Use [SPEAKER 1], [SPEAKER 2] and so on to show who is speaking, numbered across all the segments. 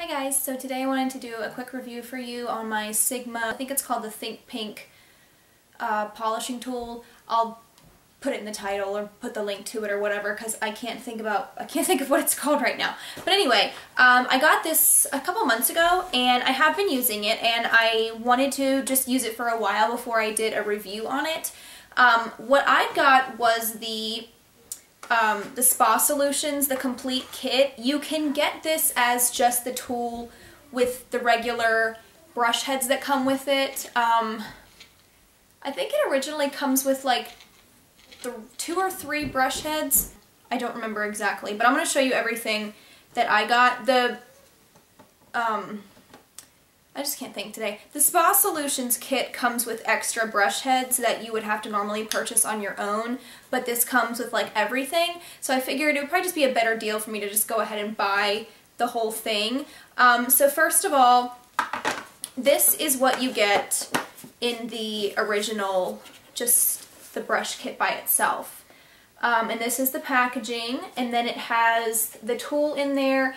[SPEAKER 1] Hi guys, so today I wanted to do a quick review for you on my Sigma, I think it's called the Think Pink polishing tool. I'll put it in the title or put the link to it or whatever because I can't think of what it's called right now. But anyway, I got this a couple months ago and I have been using it and I wanted to just use it for a while before I did a review on it. What I got was the Spa Solutions, the complete kit. You can get this as just the tool with the regular brush heads that come with it. I think it originally comes with like 2 or 3 brush heads. I don't remember exactly, but I'm going to show you everything that I got. I just can't think today. The Spa Solutions kit comes with extra brush heads that you would have to normally purchase on your own, but this comes with like everything, so I figured it would probably just be a better deal for me to just go ahead and buy the whole thing. So first of all, this is what you get in the original, just the brush kit by itself. And this is the packaging, and then it has the tool in there.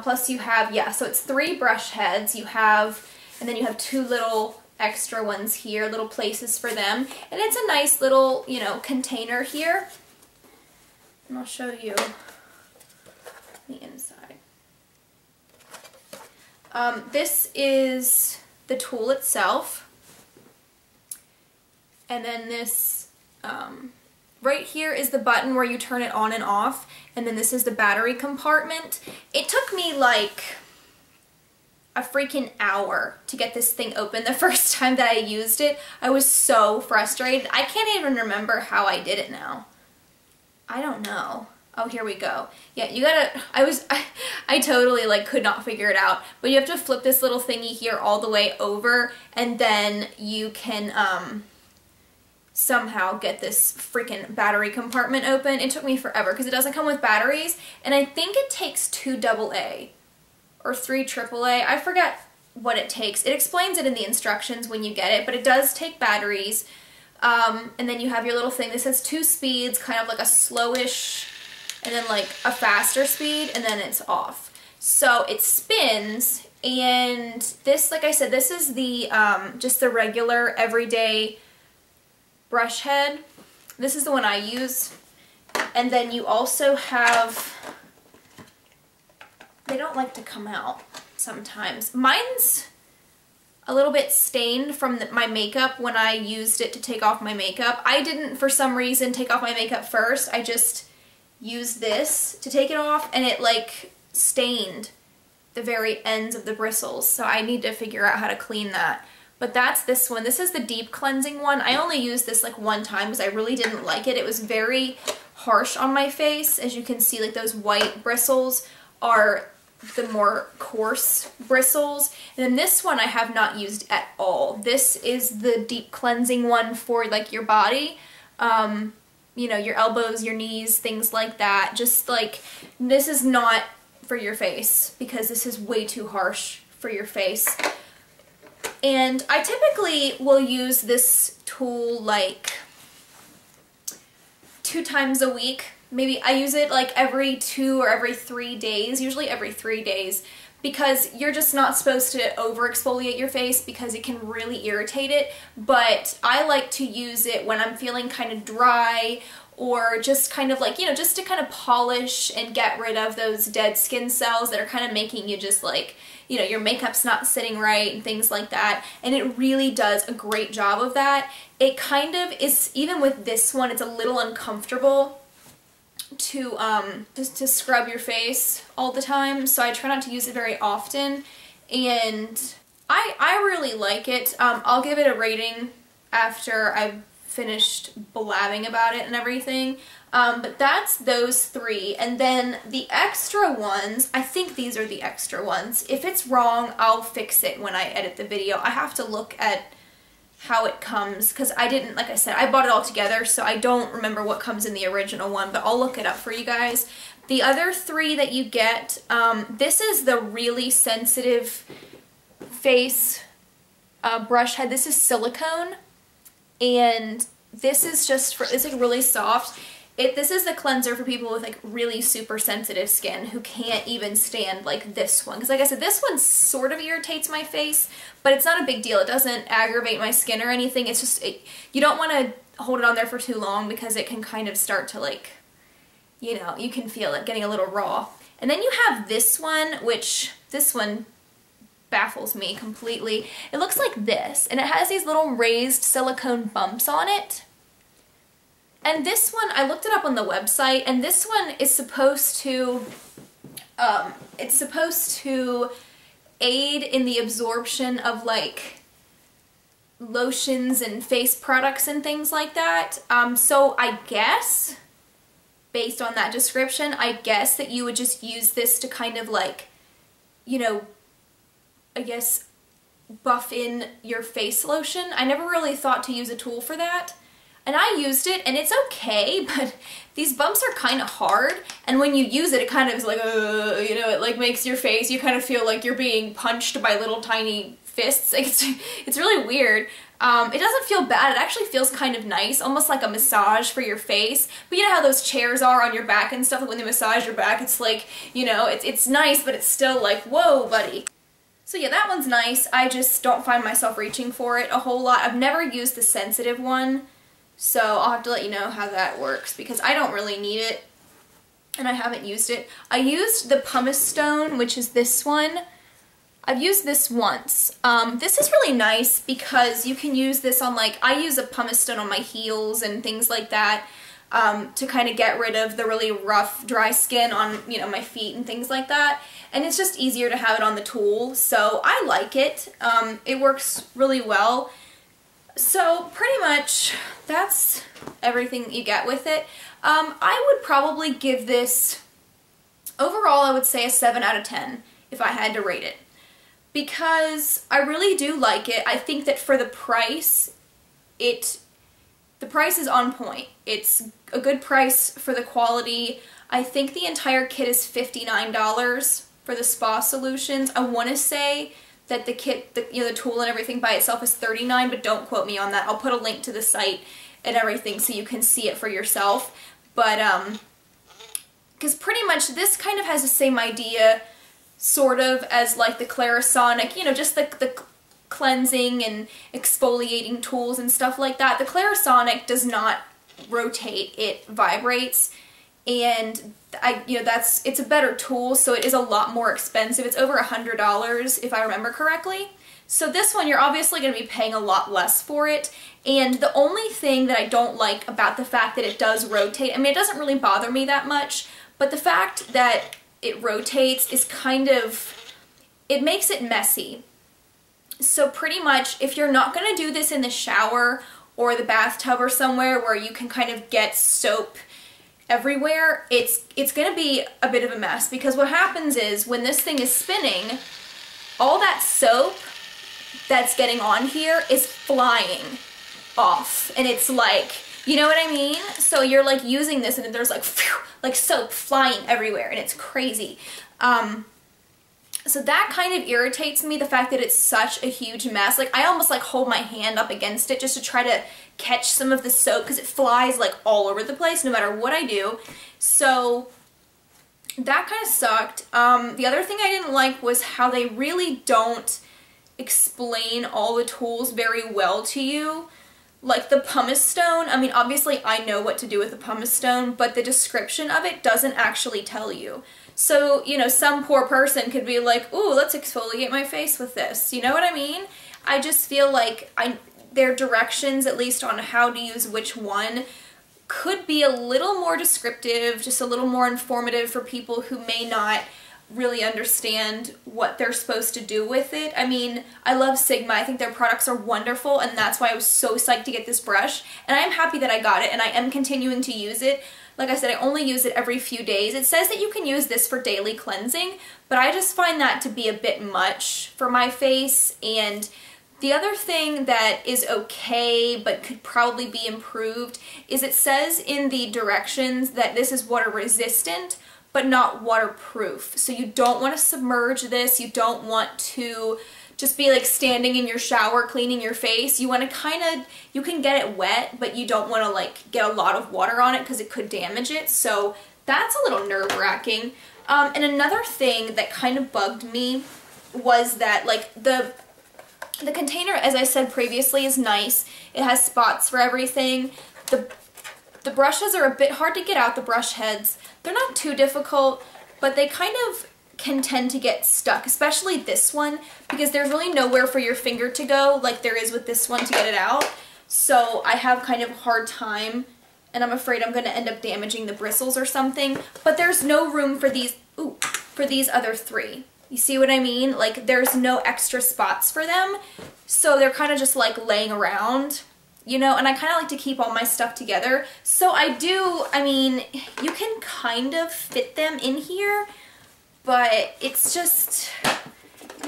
[SPEAKER 1] Plus you have, so it's 3 brush heads you have, and then you have 2 little extra ones here, little places for them. And it's a nice little, container here. And I'll show you the inside. This is the tool itself. And then this, right here is the button where you turn it on and off, and then this is the battery compartment. It took me like a freaking hour to get this thing open the first time that I used it. I was so frustrated. I can't even remember how I did it now. I don't know. Oh, here we go. Yeah, you gotta, I totally like could not figure it out, but you have to flip this little thingy here all the way over, and then you can, somehow get this freaking battery compartment open. It took me forever because it doesn't come with batteries, and I think it takes 2 AA or 3 AAA. I forget what it takes. It explains it in the instructions when you get it, but it does take batteries. And then you have your little thing. This has 2 speeds, kind of like a slowish and then like a faster speed, and then it's off. So it spins, and this, like I said, this is the just the regular everyday brush head. This is the one I use. And then you also have, they don't like to come out sometimes. Mine's a little bit stained from my makeup when I used it to take off my makeup. I didn't, for some reason, take off my makeup first. I just used this to take it off, and it like stained the very ends of the bristles. So I need to figure out how to clean that. But that's this one. This is the deep cleansing one. I only used this like one time because I really didn't like it. It was very harsh on my face. As you can see, like those white bristles are the more coarse bristles. And then this one I have not used at all. This is the deep cleansing one for like your body. Your elbows, your knees, things like that. Just like, this is not for your face because this is way too harsh for your face. And I typically will use this tool like 2 times a week. Maybe I use it like every 2 or every 3 days, usually every 3 days, because you're just not supposed to over exfoliate your face because it can really irritate it. But I like to use it when I'm feeling kind of dry, or just kind of like, just to kind of polish and get rid of those dead skin cells that are kind of making you just like, your makeup's not sitting right and things like that. And it really does a great job of that. It kind of is, even with this one, it's a little uncomfortable to just to scrub your face all the time. So I try not to use it very often. And I really like it. I'll give it a rating after I've finished blabbing about it and everything. But that's those 3. And then the extra ones, I think these are the extra ones. If it's wrong, I'll fix it when I edit the video. I have to look at how it comes because I didn't, like I said, I bought it all together, so I don't remember what comes in the original one, but I'll look it up for you guys. The other 3 that you get, this is the really sensitive face brush head. This is silicone, and this is just for, it's like really soft. This is the cleanser for people with like really super sensitive skin who can't even stand like this one. Because like I said, this one sort of irritates my face, but it's not a big deal. It doesn't aggravate my skin or anything. It's just, you don't want to hold it on there for too long because it can kind of start to like, you know, you can feel it getting a little raw. And then you have this one, which this one baffles me completely. It looks like this, and it has these little raised silicone bumps on it. And this one, I looked it up on the website, and this one is supposed to, it's supposed to aid in the absorption of like lotions and face products and things like that. So I guess, based on that description, I guess that you would just use this to kind of like, you know, I guess buff in your face lotion. I never really thought to use a tool for that. And I used it, and it's okay, but these bumps are kind of hard, and when you use it, it kind of is like, you know, it like makes your face, you kind of feel like you're being punched by little tiny fists. Like it's really weird. It doesn't feel bad, it actually feels kind of nice, almost like a massage for your face. But you know how those chairs are on your back and stuff, like when they massage your back, it's like, you know, it's nice, but it's still like, whoa, buddy. So yeah, that one's nice. I just don't find myself reaching for it a whole lot. I've never used the sensitive one. So I'll have to let you know how that works because I don't really need it and I haven't used it. I used the Pumice Stone, which is this one. I've used this once. This is really nice because you can use this on like, I use a Pumice Stone on my heels and things like that to kind of get rid of the really rough, dry skin on, you know, my feet and things like that. And it's just easier to have it on the tool, so I like it. It works really well. So pretty much that's everything you get with it. I would probably give this, overall I would say a 7 out of 10 if I had to rate it. Because I really do like it. I think that for the price, the price is on point. It's a good price for the quality. I think the entire kit is $59 for the spa solutions. I want to say that the kit, you know, the tool and everything by itself is $39, but don't quote me on that. I'll put a link to the site and everything so you can see it for yourself. But, because pretty much this kind of has the same idea, sort of, as like the Clarisonic, you know, just the cleansing and exfoliating tools and stuff like that. The Clarisonic does not rotate, it vibrates. And you know, it's a better tool, so it is a lot more expensive. It's over $100 if I remember correctly. So this one, you're obviously going to be paying a lot less for it. And the only thing that I don't like about the fact that it does rotate, I mean, it doesn't really bother me that much, but the fact that it rotates is kind of, it makes it messy. So pretty much, if you're not going to do this in the shower or the bathtub or somewhere where you can kind of get soap everywhere, it's going to be a bit of a mess, because what happens is when this thing is spinning, all that soap that's getting on here is flying off, and it's like, you know what I mean? So you're like using this and there's like, phew, like soap flying everywhere, and it's crazy. So that kind of irritates me, the fact that it's such a huge mess. Like, I almost like hold my hand up against it just to try to catch some of the soap, because it flies like all over the place no matter what I do. So that kind of sucked. The other thing I didn't like was how they really don't explain all the tools very well to you. Like the Pumice Stone, I mean, obviously I know what to do with the Pumice Stone, but the description of it doesn't actually tell you. So, you know, some poor person could be like, ooh, let's exfoliate my face with this. You know what I mean? I just feel like their directions, at least on how to use which one, could be a little more descriptive, just a little more informative for people who may not really understand what they're supposed to do with it. I mean, I love Sigma. I think their products are wonderful, and that's why I was so psyched to get this brush. And I'm happy that I got it, and I am continuing to use it. Like I said, I only use it every few days. It says that you can use this for daily cleansing, but I just find that to be a bit much for my face. And the other thing that is okay, but could probably be improved, is it says in the directions that this is water resistant, but not waterproof. So you don't want to submerge this, you don't want to just be like standing in your shower cleaning your face. You want to kind of, you can get it wet, but you don't want to like get a lot of water on it because it could damage it. So that's a little nerve-wracking. And another thing that kind of bugged me was that like the container, as I said previously, is nice. It has spots for everything. The brushes are a bit hard to get out, the brush heads. They're not too difficult, but they kind of can tend to get stuck, especially this one, because there's really nowhere for your finger to go like there is with this one to get it out. So I have kind of a hard time, and I'm afraid I'm going to end up damaging the bristles or something. But there's no room for these, for these other three. You see what I mean? Like there's no extra spots for them, so they're kind of just like laying around, you know, and I kind of like to keep all my stuff together. So I mean, you can kind of fit them in here, but it's just,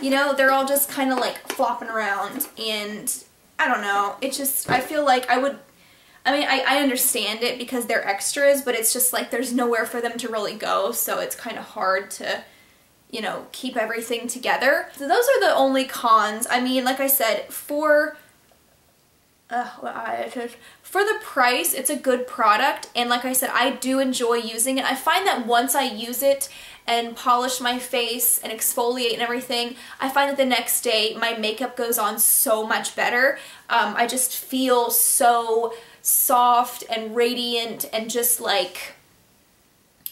[SPEAKER 1] you know, they're all just kind of like flopping around, and I don't know, it just, I feel like I understand it because they're extras, but it's just like there's nowhere for them to really go, so it's kind of hard to, you know, keep everything together. So those are the only cons. I mean, like I said, for the price, it's a good product, and like I said, I do enjoy using it. I find that once I use it and polish my face and exfoliate and everything, I find that the next day my makeup goes on so much better. I just feel so soft and radiant, and just like,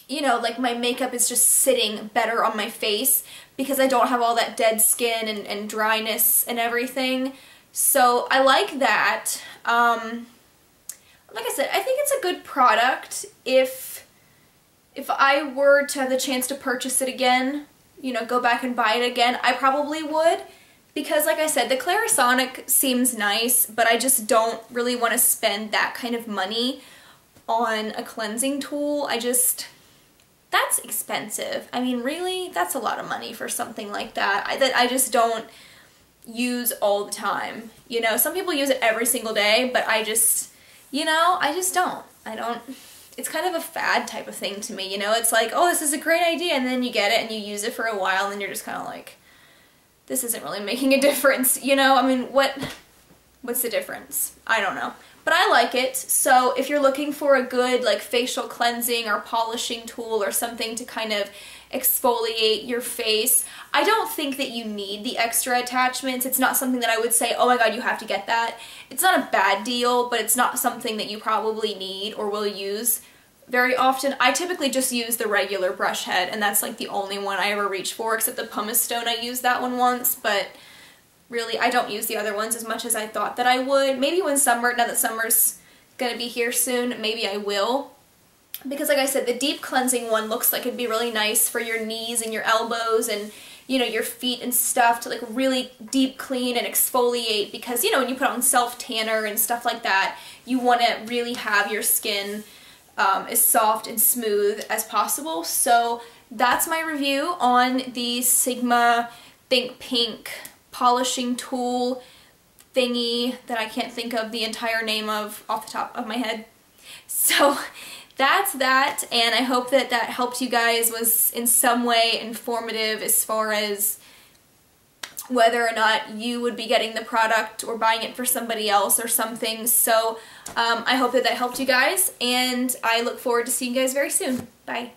[SPEAKER 1] you know, like my makeup is just sitting better on my face because I don't have all that dead skin and dryness and everything. So I like that. Like I said, I think it's a good product. If I were to have the chance to purchase it again, you know, go back and buy it again, I probably would. Because like I said, the Clarisonic seems nice, but I just don't really want to spend that kind of money on a cleansing tool. That's expensive. I mean, really? That's a lot of money for something like that. That I just don't use all the time. You know, some people use it every single day, but I just, you know, I just don't. It's kind of a fad type of thing to me, you know? It's like, oh, this is a great idea, and then you get it and you use it for a while, and then you're just kind of like, this isn't really making a difference, you know? I mean, what's the difference? I don't know. But I like it, so if you're looking for a good like facial cleansing or polishing tool or something to kind of exfoliate your face, I don't think that you need the extra attachments. It's not something that I would say, oh my god, you have to get that. It's not a bad deal, but it's not something that you probably need or will use very often. I typically just use the regular brush head, and that's like the only one I ever reach for, except the pumice stone. I used that one once, but really I don't use the other ones as much as I thought that I would. Maybe when now that summer's gonna be here soon, maybe I will. Because like I said, the deep cleansing one looks like it'd be really nice for your knees and your elbows and, you know, your feet and stuff, to like really deep clean and exfoliate, because, you know, when you put on self-tanner and stuff like that, you want to really have your skin as soft and smooth as possible. So that's my review on the Sigma Think Pink polishing tool thingy that I can't think of the entire name of off the top of my head. So that's that, and I hope that that helped you guys, was in some way informative as far as whether or not you would be getting the product or buying it for somebody else or something. So I hope that that helped you guys, and I look forward to seeing you guys very soon. Bye.